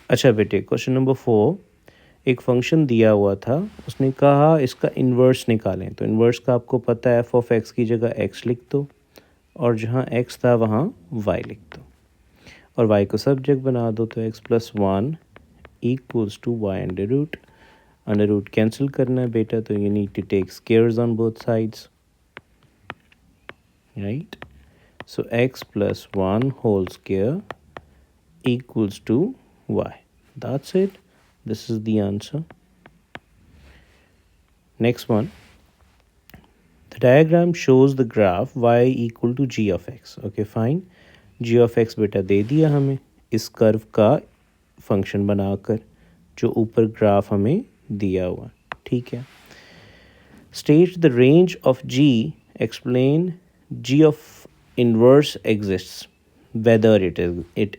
अच्छा बेटे, question number 4, एक फंक्शन दिया हुआ था, उसने कहा इसका इन्वर्स निकालें। तो इन्वर्स का आपको पता है, एफ ऑफ एक्स की जगह एक्स लिख दो और जहाँ एक्स था वहाँ वाई लिख दो और वाई को सब्जेक्ट बना दो। तो x plus one equals to y under root cancel करना है बेटा, तो you need to take squares on both sides, right. So x plus one whole square equals to y. That's it. This is the answer. Next one. The diagram shows the graph y equal to g of x. Okay, fine. g of x बेटा दे दिया हमें इस curve का function बनाकर, जो ऊपर graph हमें दिया हुआ, ठीक है। State the range of g, explain g of inverse exists, whether it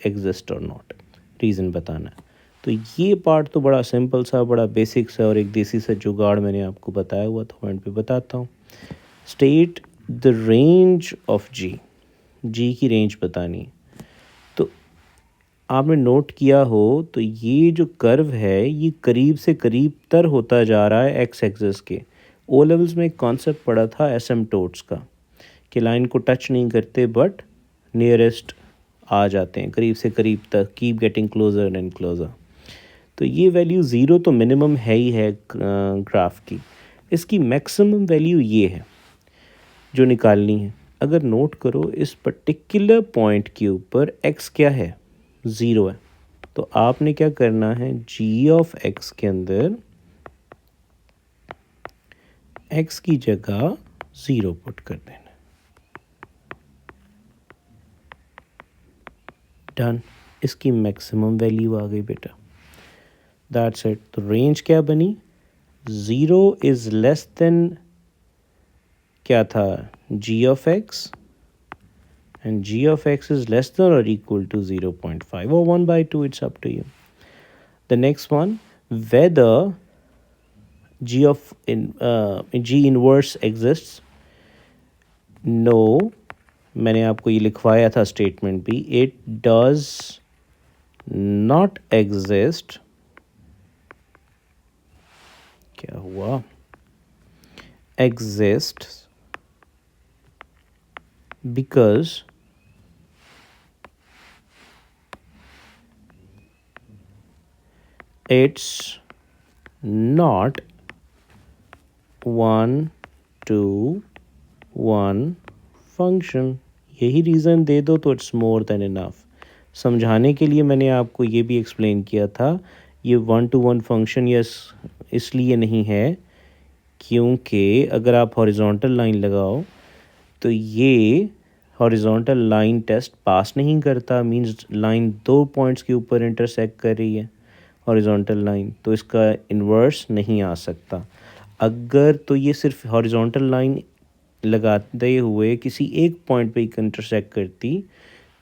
exists or not. Reason बताना है। तो ये पार्ट तो बड़ा सिंपल सा, बड़ा बेसिक सा और एक देसी सा जुगाड़ मैंने आपको बताया हुआ था, पॉइंट पे बताता हूँ। स्टेट द रेंज ऑफ जी की रेंज बतानी है। तो आपने नोट किया हो तो ये जो कर्व है ये करीब से करीब तर होता जा रहा है एक्स एक्सिस के। ओ लेवल्स में एक कॉन्सेप्ट पढ़ा था एसिम्पटोट्स का, कि लाइन को टच नहीं करते बट नियरेस्ट आ जाते हैं, करीब से करीब तक, keep getting closer and closer. तो ये वैल्यू ज़ीरो तो मिनिमम है ही है ग्राफ की। इसकी मैक्सिमम वैल्यू ये है जो निकालनी है। अगर नोट करो इस पर्टिकुलर पॉइंट के ऊपर एक्स क्या है, ज़ीरो है। तो आपने क्या करना है, जी ऑफ एक्स के अंदर एक्स की जगह ज़ीरो पुट कर देना। डन, इसकी मैक्सिमम वैल्यू आ गई बेटा। That's it. तो रेंज क्या बनी, ज़ीरो इज़ लेस देन क्या था, G of X, and G of X is less than और equal to 0.5 or 1/2, it's up to you. The next one, whether G inverse exists, no, मैंने आपको ये लिखवाया था स्टेटमेंट भी, इट डज नॉट एग्जिस्ट, क्या हुआ, exist because it's not 1-to-1 function. यही रीज़न दे दो तो इट्स मोर देन इनफ। समझाने के लिए मैंने आपको ये भी एक्सप्लेन किया था, ये 1-to-1 फंक्शन इसलिए नहीं है क्योंकि अगर आप हॉरिजॉन्टल लाइन लगाओ तो ये हॉरिजॉन्टल लाइन टेस्ट पास नहीं करता, मींस लाइन दो पॉइंट्स के ऊपर इंटरसेक्ट कर रही है हॉरिजॉन्टल लाइन, तो इसका इन्वर्स नहीं आ सकता। अगर तो ये सिर्फ हॉरिजॉन्टल लाइन लगाते हुए किसी एक पॉइंट पे इंटरसेक्ट करती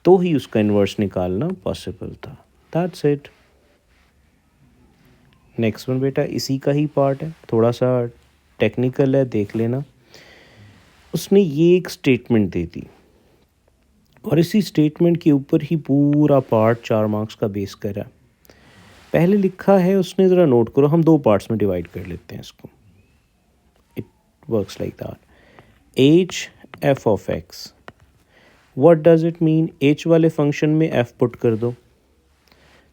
तो ही उसका इन्वर्स निकालना पॉसिबल था। That's it. नेक्स्ट वन बेटा इसी का ही पार्ट है, थोड़ा सा टेक्निकल है, देख लेना। उसने ये एक स्टेटमेंट दे दी और इसी स्टेटमेंट के ऊपर ही पूरा पार्ट 4 मार्क्स का बेस करा। पहले लिखा है उसने, ज़रा नोट करो, हम दो पार्ट्स में डिवाइड कर लेते हैं इसको। It works like that, H F of x, what does it mean, H वाले फंक्शन में एफ पुट कर दो।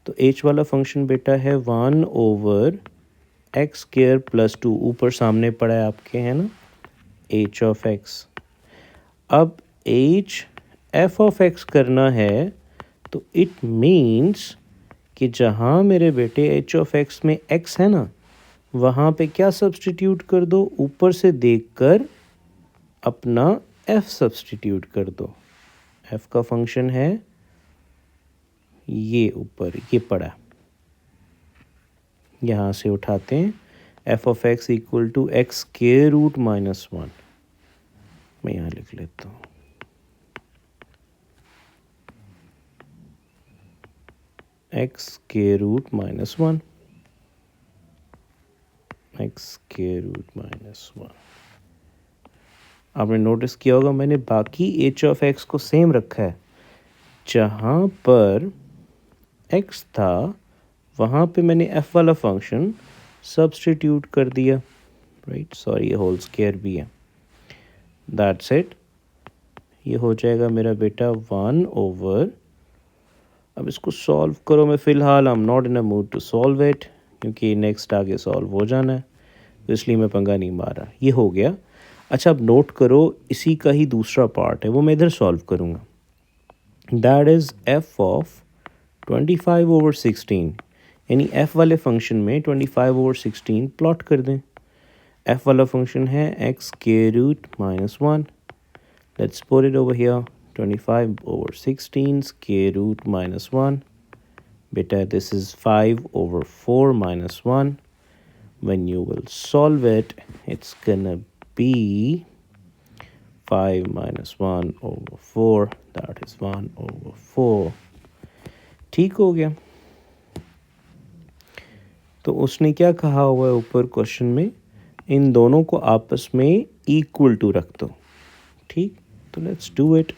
तो एच वाला फंक्शन बेटा है 1/x² + 2, ऊपर सामने पड़ा है आपके, है ना, एच ऑफ एक्स। अब एच एफ ऑफ एक्स करना है तो इट मीन्स कि जहाँ मेरे बेटे एच ऑफ एक्स में एक्स है ना, वहाँ पे क्या सब्सटीट्यूट कर दो, ऊपर से देखकर अपना एफ सब्सटीट्यूट कर दो। एफ का फंक्शन है ये ऊपर, ये पड़ा, यहाँ से उठाते हैं, f of x equal to x²√-1। मैं यहाँ लिख लेता हूँ, x²√-1, x²√-1। आपने नोटिस किया होगा मैंने बाकी एच ऑफ एक्स को सेम रखा है, जहाँ पर x था वहाँ पे मैंने एफ वाला फंक्शन सब्सटीट्यूट कर दिया, राइट, सॉरी ये होल स्क्वायर भी है, दैट्स इट। ये हो जाएगा मेरा बेटा 1/, अब इसको सॉल्व करो। मैं फ़िलहाल I am not in a mood to solve it, क्योंकि नेक्स्ट आगे सॉल्व हो जाना है, तो इसलिए मैं पंगा नहीं मार रहा। ये हो गया। अच्छा, अब नोट करो, इसी का ही दूसरा पार्ट है, वो मैं इधर सॉल्व करूँगा। दैट इज़ एफ ऑफ 25/16, यानी एफ़ वाले फंक्शन में 25/16 प्लॉट कर दें। एफ़ वाला फंक्शन है एक्स के root minus 1। Let's put it over here, 25/16 square root minus 1. Beta, this is 5/4 minus 1. When you will solve it, it's gonna be 5 minus 1/4, that is 1/4. ठीक हो गया। तो उसने क्या कहा हुआ है ऊपर क्वेश्चन में, इन दोनों को आपस में इक्वल टू रख दो। ठीक, तो let's do it.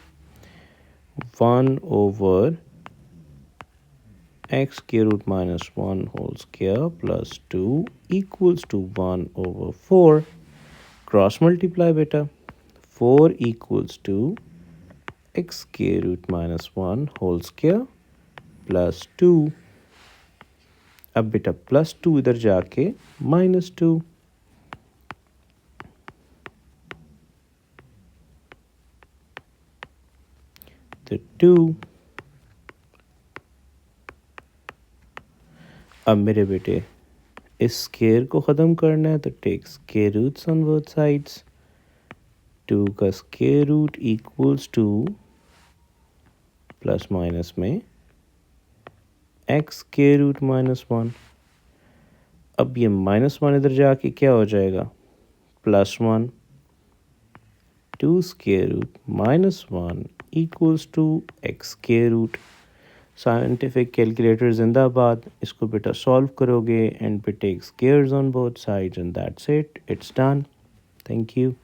1/x square root minus 1 whole square plus 2 equals to 1/4. Cross multiply beta, 4 equals to x square root minus 1 whole square plus 2। अब बेटा प्लस 2 इधर जाके -2, तो 2। अब मेरे बेटे इस स्केयर को ख़त्म करना है, तो take square roots on both sides. 2 का square root equals to plus minus में एक्स स्केयर रूट माइनस 1। अब ये -1 इधर जाके क्या हो जाएगा, +1। 2 square root minus 1 equals to x square root. Scientific calculator जिंदाबाद। इसको बेटा सॉल्व करोगे एंड पे take squares on both sides and that's it, it's done. Thank you.